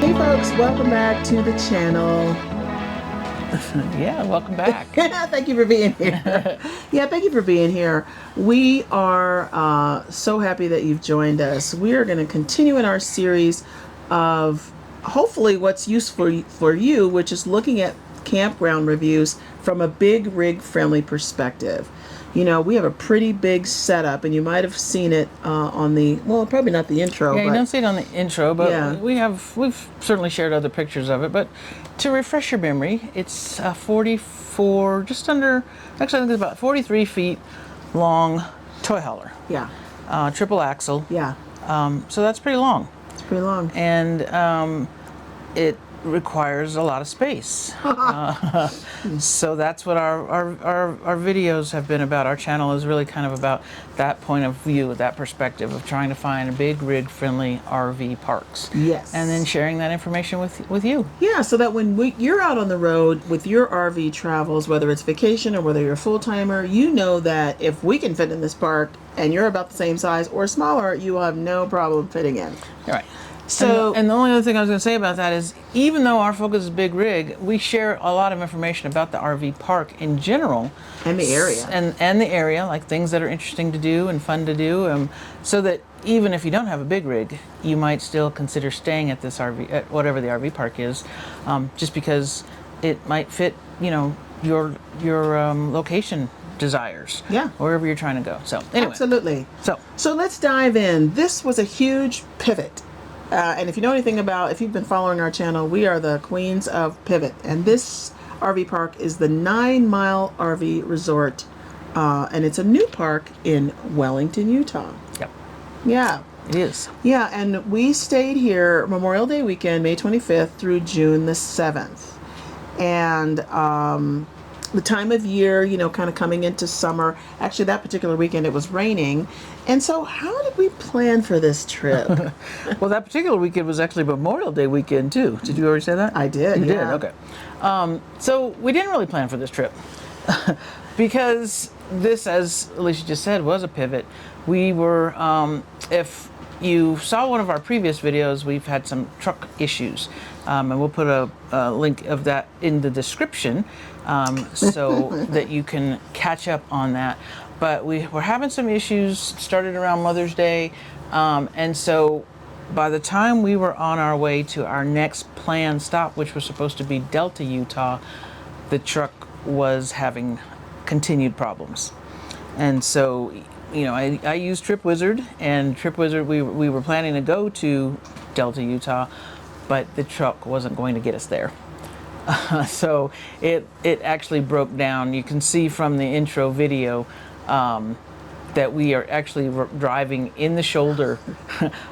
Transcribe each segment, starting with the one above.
Hey folks, welcome back to the channel. Yeah, welcome back. Thank you for being here. Yeah, thank you for being here. We are so happy that you've joined us. We are going to continue in our series of hopefully what's useful for you, which is looking at campground reviews from a big rig friendly perspective. You know, we have a pretty big setup, and you might have seen it on the, well, probably not the intro. Yeah, you don't see it on the intro, but Yeah. we've certainly shared other pictures of it. But to refresh your memory, it's 44, just under, actually I think it's about 43 feet long toy hauler. Yeah, Triple axle. yeah, So that's pretty long. it's pretty long. And it requires a lot of space. So that's what our videos have been about. Our channel is really kind of about that point of view, that perspective of trying to find big rig friendly RV parks. Yes. And then sharing that information with you. Yeah, so that when you're out on the road with your RV travels, whether it's vacation or whether you're a full-timer, you know that if we can fit in this park and you're about the same size or smaller, you will have no problem fitting in. All right. So, And the only other thing I was going to say about that is, even though our focus is big rig, we share a lot of information about the RV park in general. and the area. And the area, like things that are interesting to do and fun to do, so that even if you don't have a big rig, you might still consider staying at this RV, at whatever the RV park is, just because it might fit, you know, your location desires. Yeah. Wherever you're trying to go. So anyway. Absolutely. So let's dive in. This was a huge pivot. And if you know anything about, if you've been following our channel, we are the queens of pivot. And this RV park is the 9 Mile RV Resort. And it's a new park in Wellington, Utah. Yep. Yeah. It is. Yeah, and we stayed here Memorial Day weekend, May 25th through June the 7th. And the time of year, you know, kind of coming into summer. Actually, that particular weekend, it was raining. And so how did we plan for this trip? Well, that particular weekend was actually Memorial Day weekend, too. Did you already say that? I did, You yeah. did, okay. So we didn't really plan for this trip because this, as Alicia just said, was a pivot. We were, if you saw one of our previous videos, we've had some truck issues. And we'll put a link of that in the description so that you can catch up on that. But we were having some issues, started around Mother's Day. And so by the time we were on our way to our next planned stop, which was supposed to be Delta, Utah, the truck was having continued problems. And so, you know, I used TripWizard, and TripWizard, we were planning to go to Delta, Utah, but the truck wasn't going to get us there. So it actually broke down. You can see from the intro video that we are actually driving in the shoulder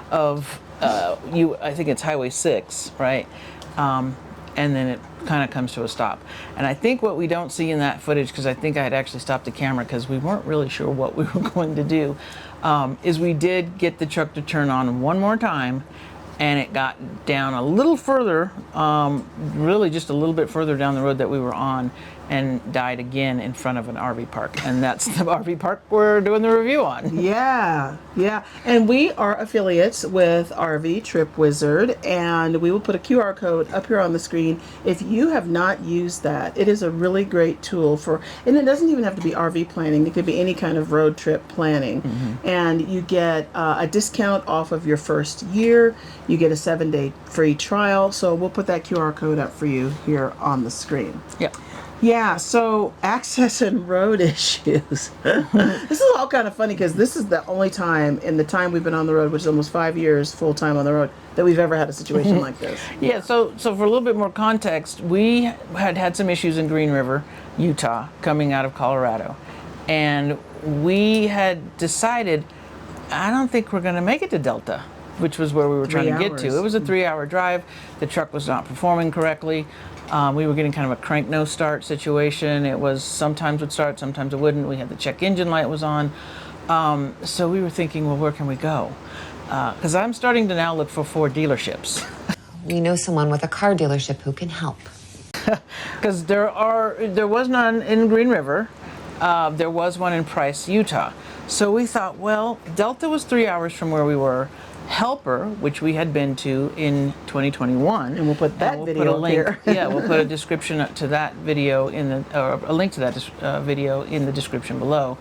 of I think it's Highway 6, right? And then it kind of comes to a stop. And I think what we don't see in that footage, because I think I had actually stopped the camera because we weren't really sure what we were going to do, is we did get the truck to turn on one more time, and it got down a little further, really just a little bit further down the road that we were on, and died again in front of an RV park. And that's the RV park we're doing the review on. Yeah, yeah. And we are affiliates with RV TripWizard, and we will put a QR code up here on the screen. If you have not used that, it is a really great tool for, and it doesn't even have to be RV planning. It could be any kind of road trip planning. Mm-hmm. And you get a discount off of your first year. You get a 7-day free trial. So we'll put that QR code up for you here on the screen. Yep. Yeah, so access and road issues. This is all kind of funny because this is the only time in the time we've been on the road, which is almost 5 years full time on the road, that we've ever had a situation like this. Yeah, so for a little bit more context, we had some issues in Green River, Utah, coming out of Colorado. And we had decided, I don't think we're going to make it to Delta, which was where we were trying to get to. It was a 3-hour drive. The truck was not performing correctly. We were getting kind of a crank no start situation. It was sometimes would start, sometimes it wouldn't. We had the check engine light was on. So we were thinking, well, where can we go? Because I'm starting to now look for Ford dealerships. We know someone with a car dealership who can help. Because there was none in Green River. There was one in Price, Utah. So we thought, well, Delta was 3 hours from where we were. Helper, which we had been to in 2021. And we'll put that video up here. Yeah, we'll put a description to that video or a link to that video in the description below.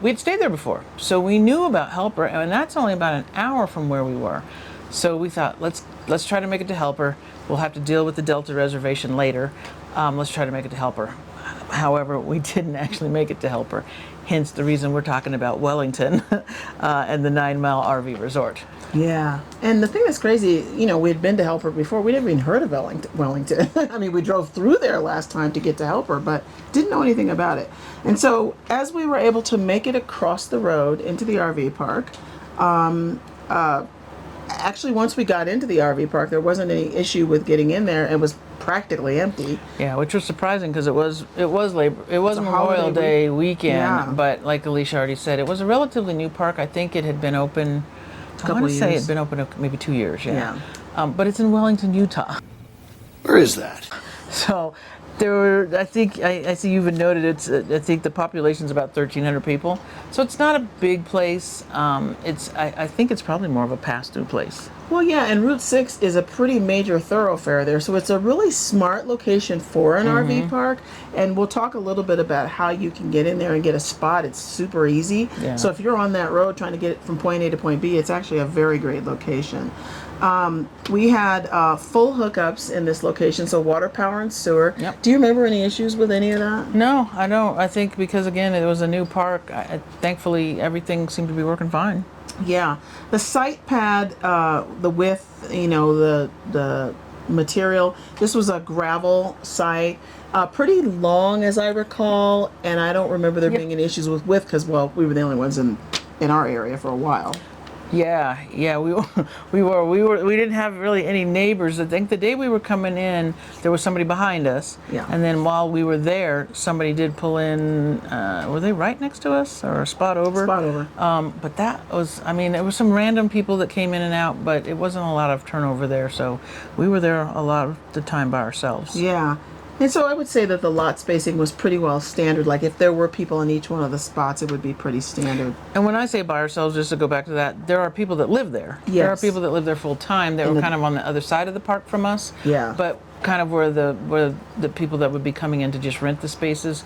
We had stayed there before, so we knew about Helper, and that's only about an hour from where we were. So we thought, let's try to make it to Helper. We'll have to deal with the Delta reservation later. Let's try to make it to Helper. However, we didn't actually make it to Helper. Hence the reason we're talking about Wellington and the 9 Mile RV Resort. Yeah, and the thing that's crazy, we had been to Helper before. We never even heard of Wellington. I mean, we drove through there last time to get to Helper, but didn't know anything about it. And so, as we were able to make it across the road into the RV park, actually, once we got into the RV park, there wasn't any issue with getting in there. It was practically empty. Yeah, which was surprising because it was Memorial holiday Day weekend. Yeah. But like Alicia already said, it was a relatively new park. I think it had been open. I want to say it had been open maybe 2 years. Yeah. But it's in Wellington, Utah. Where is that? So there were, I think, I see you've noted it's, I think the population's about 1,300 people. So it's not a big place. I think it's probably more of a pass-through place. Well, yeah, and Route 6 is a pretty major thoroughfare there, so it's a really smart location for an RV park, and we'll talk a little bit about how you can get in there and get a spot. It's super easy. Yeah. So if you're on that road trying to get from point A to point B, it's actually a very great location. We had full hookups in this location, so water, power, and sewer. Yep. Do you remember any issues with any of that? No, I don't. I think because, again, it was a new park, thankfully everything seemed to be working fine. Yeah, the site pad, the width, the material. This was a gravel site, pretty long as I recall, and I don't remember there being any issues with width because, well, we were the only ones in our area for a while. Yeah, we didn't have really any neighbors. I think the day we were coming in, there was somebody behind us. Yeah. And then while we were there, somebody did pull in. Were they right next to us or a spot over? Spot over. But that was, there were some random people that came in and out, but it wasn't a lot of turnover there. So we were there a lot of the time by ourselves. Yeah. And so I would say that the lot spacing was pretty well standard. Like if there were people in each one of the spots, it would be pretty standard. And when I say by ourselves, just to go back to that, there are people that live there. Yes. There are people that live there full time. They were kind of on the other side of the park from us. Yeah. But kind of where the people that would be coming in to just rent the spaces,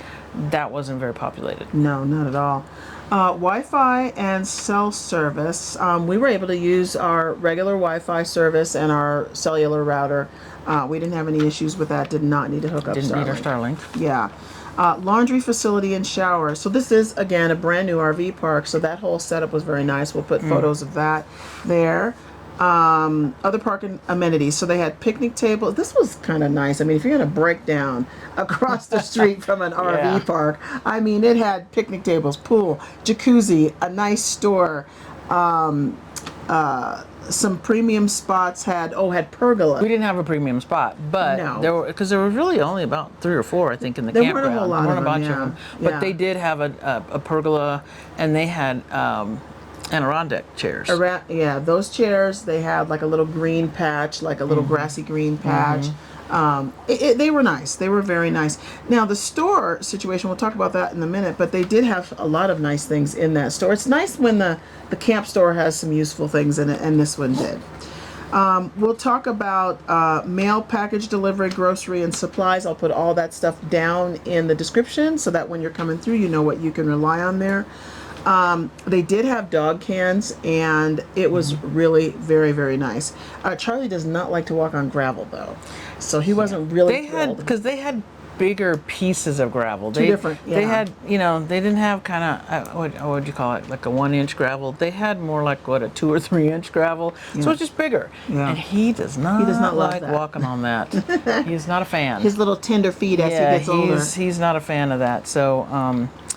that wasn't very populated. No, not at all. Wi-Fi and cell service. We were able to use our regular Wi-Fi service and our cellular router. We didn't have any issues with that. Did not need to hook up Didn't need our Starlink. Yeah. Laundry facility and shower. So this is, again, a brand new RV park. So that whole setup was very nice. We'll put photos of that there. Other park amenities. So they had picnic tables. This was kind of nice. I mean, if you're going to break down across the street from an RV park, it had picnic tables, pool, jacuzzi, a nice store, some premium spots had pergola. We didn't have a premium spot, but No. there were really only about 3 or 4, I think, in the There campground. weren't a whole lot There weren't of a bunch them, of them. yeah. But they did have a pergola, and they had Adirondack chairs. Those chairs, they had like a little green patch, like a little grassy green patch. They were nice. They were very nice. Now, the store situation, we'll talk about that in a minute, but they did have a lot of nice things in that store. It's nice when the camp store has some useful things in it, and this one did. We'll talk about mail, package delivery, grocery, and supplies. I'll put all that stuff down in the description so that when you're coming through, you know what you can rely on there. They did have dog cans, and it was really very, very nice. Charlie does not like to walk on gravel, though, so he wasn't really thrilled. Because they had bigger pieces of gravel. Two different, yeah. They had, they didn't have kind of, what would you call it, like a 1-inch gravel. They had more like, a 2 or 3-inch gravel. Yeah. So it's just bigger. Yeah. And he does not love like that. walking on that. He's not a fan. His little tender feet as he gets older. He's not a fan of that. So,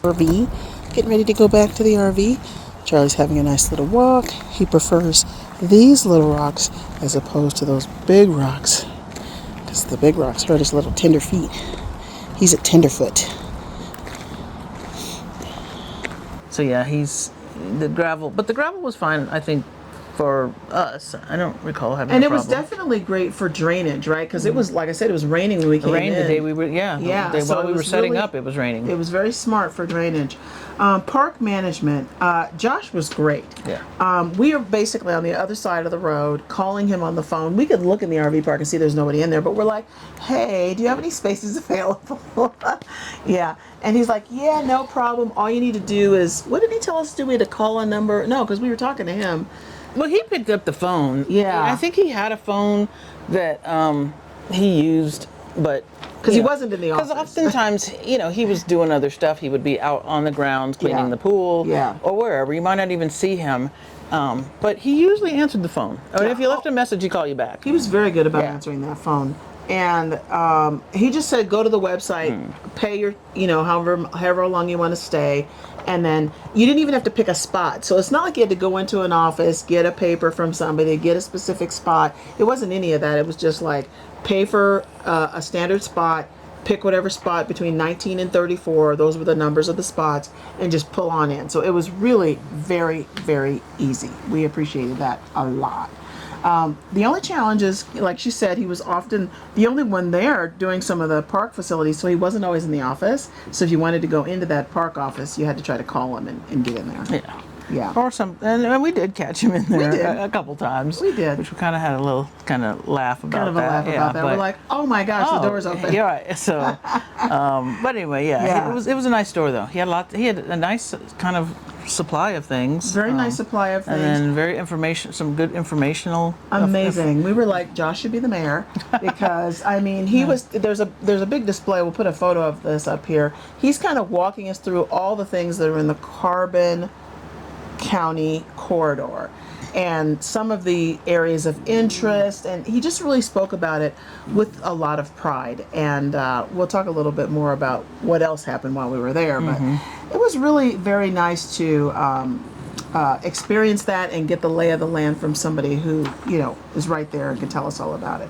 RV, getting ready to go back to the RV. Charlie's having a nice little walk. He prefers these little rocks as opposed to those big rocks, because the big rocks hurt his little tender feet. He's a tenderfoot. So yeah, he's the gravel, but the gravel was fine. I think for us. I don't recall having And a it was problem. definitely great for drainage, right? Because it was, like I said, it was raining when we came It rained in. the day we were, Yeah, the day so while it we were was setting really- up, it was raining. It was very smart for drainage. Park management. Josh was great. Yeah. We are basically on the other side of the road, calling him on the phone. We could look in the RV park and see there's nobody in there, but we're like, hey, do you have any spaces available? Yeah. And he's like, yeah, no problem. All you need to do is, what did he tell us to do? We had to call a number? No, because we were talking to him. Well, he picked up the phone. Yeah. I think he had a phone that he used, but Because he wasn't in the office. Because oftentimes, he was doing other stuff. He would be out on the grounds cleaning Yeah. the pool, Yeah. or wherever. You might not even see him, but he usually answered the phone. And if you left a message, he'd call you back. He was very good about Yeah. answering that phone. And he just said, go to the website, pay your, however long you want to stay. And then you didn't even have to pick a spot. So it's not like you had to go into an office, get a paper from somebody, get a specific spot. It wasn't any of that. It was just like pay for a standard spot, pick whatever spot between 19 and 34. Those were the numbers of the spots, and just pull on in. So it was really very, very easy. We appreciated that a lot. The only challenge is, like she said, he was often the only one there doing some of the park facilities, so he wasn't always in the office. So if you wanted to go into that park office, you had to try to call him and get in there. Yeah. Yeah. Or some, and we did catch him in there did. a couple times. We did. Which we kind of had a little kind of laugh about Kind of a that. laugh about that. We're like, oh my gosh, the door's open. Yeah, right. So, but anyway, Yeah. it was a nice store though. He had a nice kind of supply of things. Very nice supply of things. And then some good informational. Amazing. We were like, Josh should be the mayor because I mean he was there's a big display. We'll put a photo of this up here. He's kind of walking us through all the things that are in the Carbon County corridor and some of the areas of interest, and he just really spoke about it with a lot of pride. And we'll talk a little bit more about what else happened while we were there, but it was really very nice to experience that and get the lay of the land from somebody who is right there and can tell us all about it.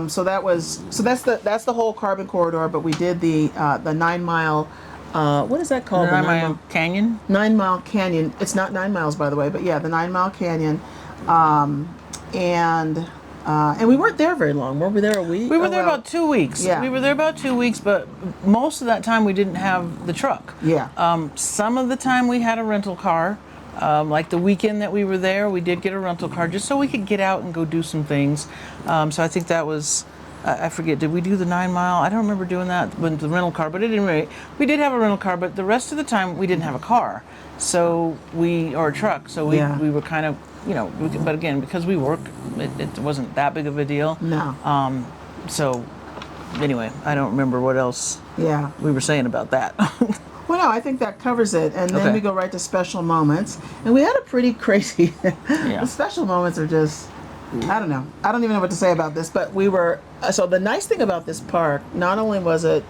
So that's the whole Carbon corridor, but we did the 9 mile. What is that called? The 9 Mile Canyon. 9 Mile Canyon. It's not 9 miles, by the way, but yeah, the 9 Mile Canyon. And we weren't there very long. Were we there a week? We were there about 2 weeks. Yeah. We were there about 2 weeks, but most of that time we didn't have the truck. Yeah. Some of the time we had a rental car. Like the weekend that we were there, we did get a rental car just so we could get out and go do some things. So I think that was, I forget, did we do the 9 mile? I don't remember doing that with the rental car, but it didn't really, we did have a rental car, but the rest of the time we didn't have a car. So or a truck. So we were kind of, but again, because we work, it wasn't that big of a deal. No. So anyway, I don't remember what else Yeah. we were saying about that. Well, no, I think that covers it. And then Okay. we go right to special moments. And we had a pretty crazy, Yeah. the special moments are just, I don't know. I don't even know what to say about this, but so the nice thing about this park, not only was it,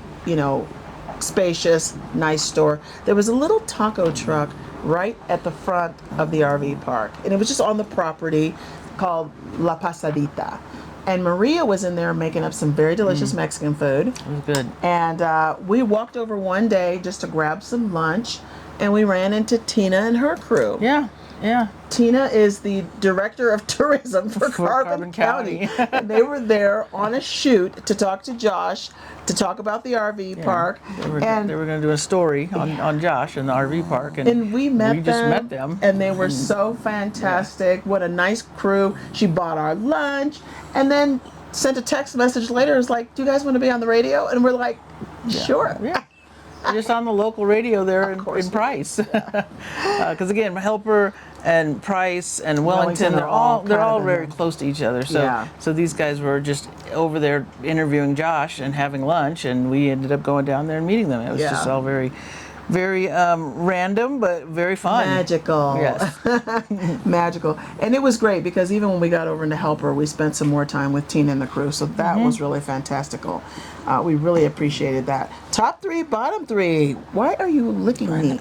spacious, nice store, there was a little taco truck right at the front of the RV park. And it was just on the property called La Pasadita. And Maria was in there making up some very delicious Mexican food. It was good. And we walked over one day just to grab some lunch, and we ran into Tina and her crew. Yeah. Tina is the director of tourism for Carbon County. And they were there on a shoot to talk to Josh, to talk about the RV park. They were and going to do a story on Josh in the RV park. and we met them. just met them. And they were so fantastic. What a nice crew. She bought our lunch and then sent a text message later. It was like, do you guys want to be on the radio? And we're like, sure. Yeah. We're just on the local radio there in Price. Because again, Helper and Price and Wellington, they're all very close to each other. So these guys were just over there interviewing Josh and having lunch, and we ended up going down there and meeting them. It was just all very, very random, but very fun. Magical. Yes. Magical. And it was great because even when we got over into Helper, we spent some more time with Tina and the crew. So that was really fantastical. We really appreciated that. Top 3, bottom 3. Why are you licking me?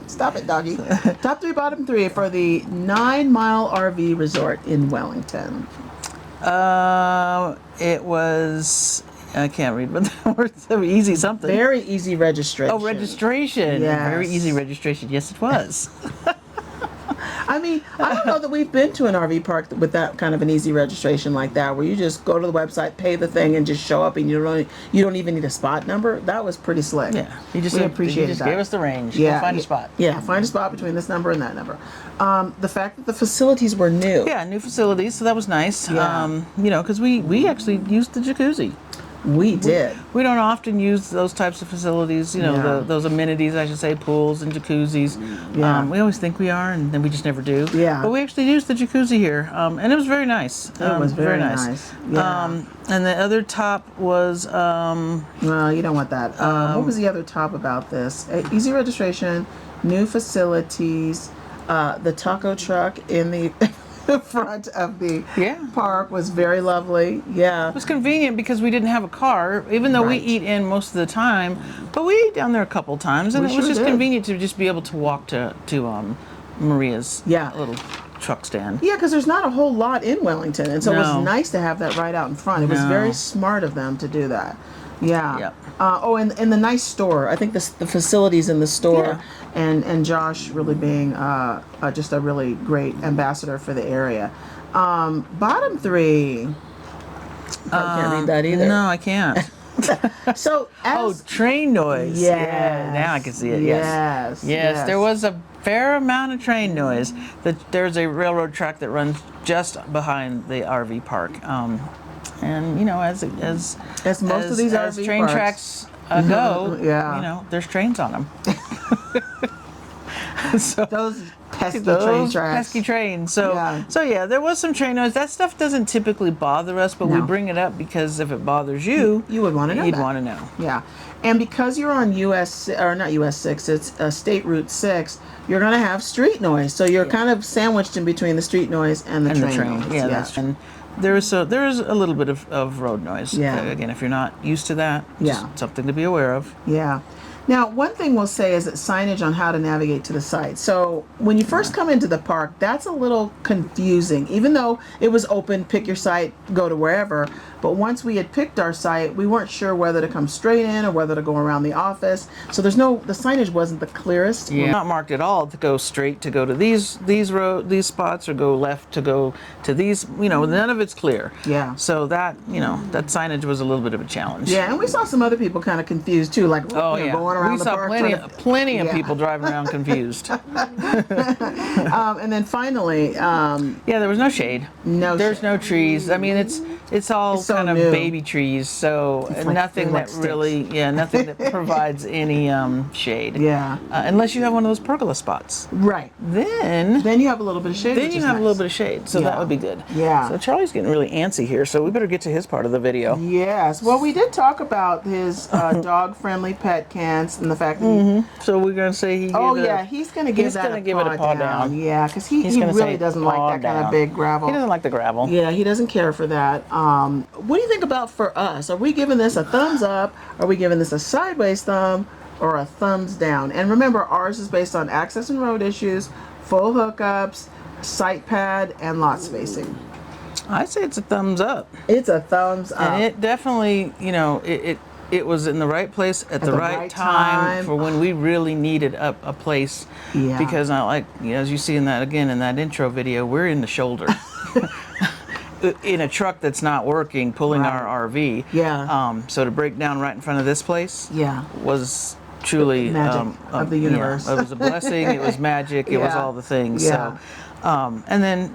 Stop it, doggy. Top 3, bottom 3 for the 9 Mile RV Resort in Wellington. It was, I can't read, but the words are easy something. Very easy registration. Oh, registration. Yes. Very easy registration. Yes, it was. I mean, I don't know that we've been to an RV park with that kind of an easy registration like that, where you just go to the website, pay the thing, and just show up, and you don't even need a spot number. That was pretty slick. Yeah, we appreciated that. Gave us the range. Yeah, Go find a spot. Yeah, find a spot between this number and that number. The fact that the facilities were new. Yeah, new facilities, so that was nice. Yeah. You know, because we actually used the jacuzzi. We did. We don't often use those types of facilities, you know, Yeah. those amenities, I should say, pools and jacuzzis. Yeah. We always think we are, and then we just never do. Yeah. But we actually used the jacuzzi here, and it was very nice. It was very nice. Yeah. And the other top was, Well, you don't want that. What was the other top about this? Easy registration, new facilities, the taco truck in the front of the park was very lovely. Yeah. it was convenient because we didn't have a car, even though we Right. eat in most of the time. But we ate down there a couple times, and We it was sure just did. convenient to just be able to walk to Maria's Yeah. little truck stand. Yeah, because there's not a whole lot in Wellington, and so it No. was nice to have that right out in front. It was No. very smart of them to do that. Yeah. Yep. And the nice store. I think the facilities in the store, and Josh really being just a really great ambassador for the area. Bottom three. I can't read that either. No, I can't. So as Train noise. Yes. Yeah, now I can see it. Yes. Yes, there was a fair amount of train noise. There's a railroad track that runs just behind the RV park. And you know, as most of these as RV train parks- tracks go, Yeah. you know, there's trains on them. So those pesky those train tracks. pesky trains. So yeah, there was some train noise. That stuff doesn't typically bother us, but we No. bring it up because if it bothers you, You would want to know. you'd that. want to know. Yeah, and because you're on not US 6, it's State Route 6. You're gonna have street noise, so you're kind of sandwiched in between the street noise and the train noise. Yeah, that's true. There is a little bit of road noise. Yeah. Again, if you're not used to that, just Yeah. something to be aware of. Yeah. Now, one thing we'll say is that signage on how to navigate to the site. So when you first come into the park, that's a little confusing. Even though it was open, pick your site, go to wherever. But once we had picked our site, we weren't sure whether to come straight in or whether to go around the office. So the signage wasn't the clearest. Yeah. Not marked at all to go straight to go to these spots or go left to go to these. You know, none of it's clear. Yeah. So that that signage was a little bit of a challenge. Yeah, and we saw some other people kind of confused too, like going around we the saw park. plenty of Yeah. people driving around confused. And then finally, Yeah, there was no shade. There's no trees. I mean, it's all so kind of new. baby trees, so It's like- nothing they're like that really, nothing that provides any shade. Yeah. Unless you have one of those pergola spots. Right. Then you have a little bit of shade. then which you is have a little nice. bit of shade, so Yeah. that would be good. Yeah. So Charlie's getting really antsy here, so we better get to his part of the video. Yes. Well, we did talk about his dog-friendly pet cans and the fact that So we're gonna say he. he's going to give that a paw down. Yeah, because he He's gonna really say doesn't like paw that kind down. of big gravel. He doesn't like the gravel. Yeah, he doesn't care for that. What do you think about for us? Are we giving this a thumbs up? Are we giving this a sideways thumb or a thumbs down? And remember, ours is based on access and road issues, full hookups, site pad, and lot spacing. I say it's a thumbs up. It's a thumbs up. And it definitely, it was in the right place at the right time for when we really needed a place. Yeah. Because as you see in that intro video, we're in the shoulder. In a truck that's not working, pulling Right. our RV. Yeah. So to break down right in front of this place Yeah. was truly Magic of the universe. Yeah, it was a blessing. It was magic. It was Yeah. all the things. Yeah. So, and then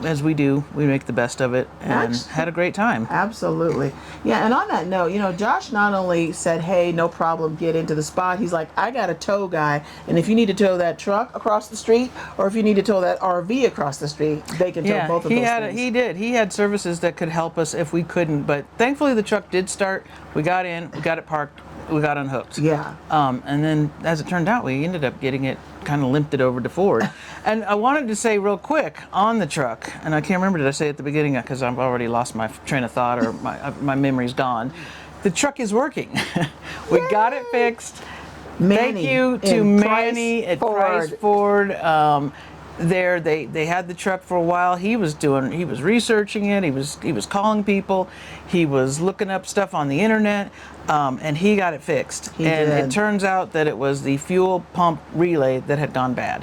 as we do, we make the best of it and had a great time. Absolutely. Yeah, and on that note, Josh not only said, hey, no problem, get into the spot. He's like, I got a tow guy, and if you need to tow that truck across the street, or if you need to tow that RV across the street, they can tow both of those things. He did. He had services that could help us if we couldn't, but thankfully the truck did start. We got in, we got it parked, we got unhooked. Yeah. And then, as it turned out, we ended up getting it, kind of limped it over to Ford. And I wanted to say real quick on the truck, and I can't remember, did I say at the beginning, because I've already lost my train of thought or my memory's gone. The truck is working. We got it fixed. Manny Thank you to in Manny Price at Ford. Price Ford. They had the truck for a while. He was researching it. He was calling people. He was looking up stuff on the internet, and he got it fixed. He and did. it turns out that it was the fuel pump relay that had gone bad.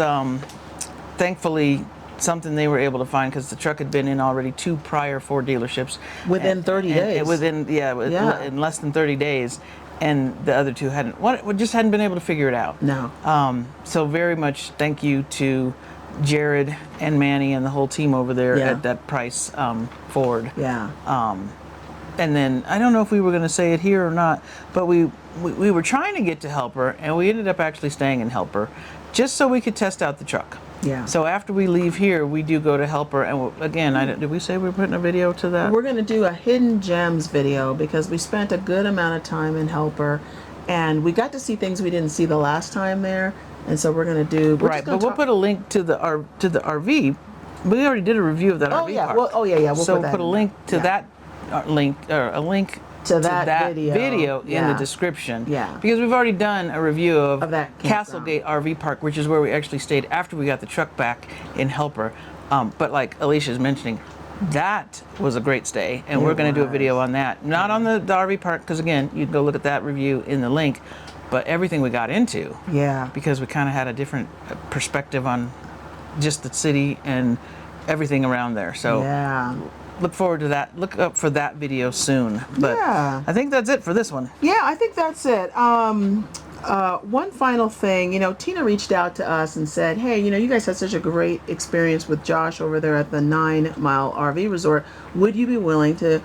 thankfully something they were able to find, because the truck had been in already 2 prior Ford dealerships Within 30 days. In less than 30 days, and the other 2 just hadn't been able to figure it out. No. So very much thank you to Jared and Manny and the whole team over there Yeah. at that Price Ford. Yeah. And then I don't know if we were going to say it here or not, but we were trying to get to Helper, and we ended up actually staying in Helper just so we could test out the truck. Yeah. So after we leave here, we do go to Helper, and again, did we say we were putting a video to that? We're going to do a hidden gems video because we spent a good amount of time in Helper, and we got to see things we didn't see the last time there. And so we're going to do Right, but we'll put a link to the RV. We already did a review of that RV yeah. park. Well, we'll so put that put a in link there. to Yeah. that link, or a link to that video. in Yeah. the description. Yeah. Because we've already done a review of that Castlegate RV Park, which is where we actually stayed after we got the truck back in Helper. But like Alicia's mentioning, that was a great stay, and we're going to do a video on that. Not on the RV park, because again, you can go look at that review in the link, but everything we got into. Yeah. Because we kind of had a different perspective on just the city and everything around there. So Yeah. look forward to that. Look up for that video soon. But Yeah. I think that's it for this one. Yeah, I think that's it. One final thing, Tina reached out to us and said, hey, you guys had such a great experience with Josh over there at the 9 Mile RV Resort. Would you be willing to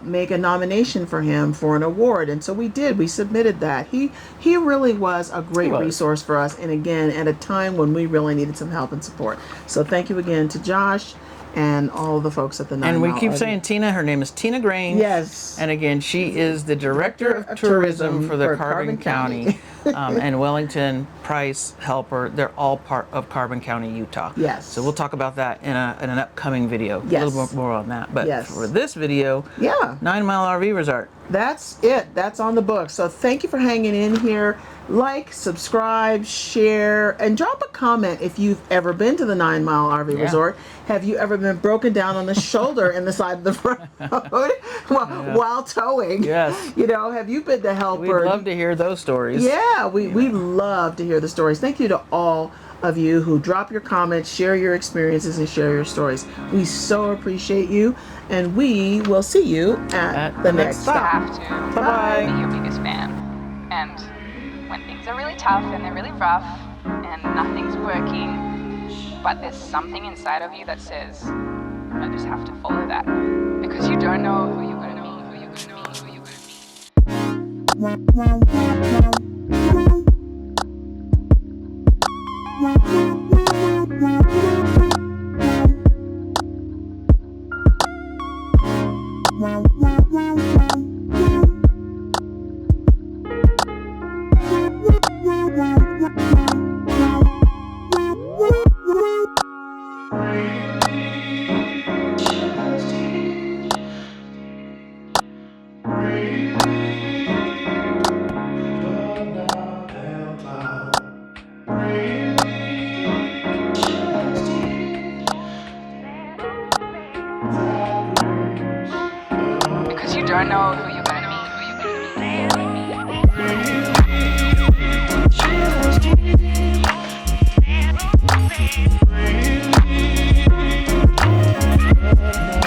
make a nomination for him for an award? And so we did. We submitted that. He really was a great resource for us. And again, at a time when we really needed some help and support. So thank you again to Josh and all the folks at the 9 And we Mile keep RV. saying Tina. Her name is Tina Grange. Yes. And again, she is the Director of Tourism for the Carbon County. And Wellington, Price, Helper, they're all part of Carbon County, Utah. Yes. So we'll talk about that in an upcoming video. Yes. A little more on that. But Yes. for this video, Yeah. 9 Mile RV Resort. That's it. That's on the book. So thank you for hanging in here. Like, subscribe, share, and drop a comment if you've ever been to the 9 Mile RV Resort. Have you ever been broken down on the shoulder in the side of the road while towing? Yes. Have you been to Helper? We'd love to hear those stories. Yeah, we love to hear the stories. Thank you to all of you who drop your comments, share your experiences, and share your stories. We so appreciate you, and we will see you at the next stop. Have to Bye-bye. be your biggest fan. And when things are really tough and they're really rough and nothing's working, but there's something inside of you that says, I just have to follow that. Because you don't know who you're going to meet, who you're going to meet, who you're Because you don't know who you're going to meet, who you're going to meet.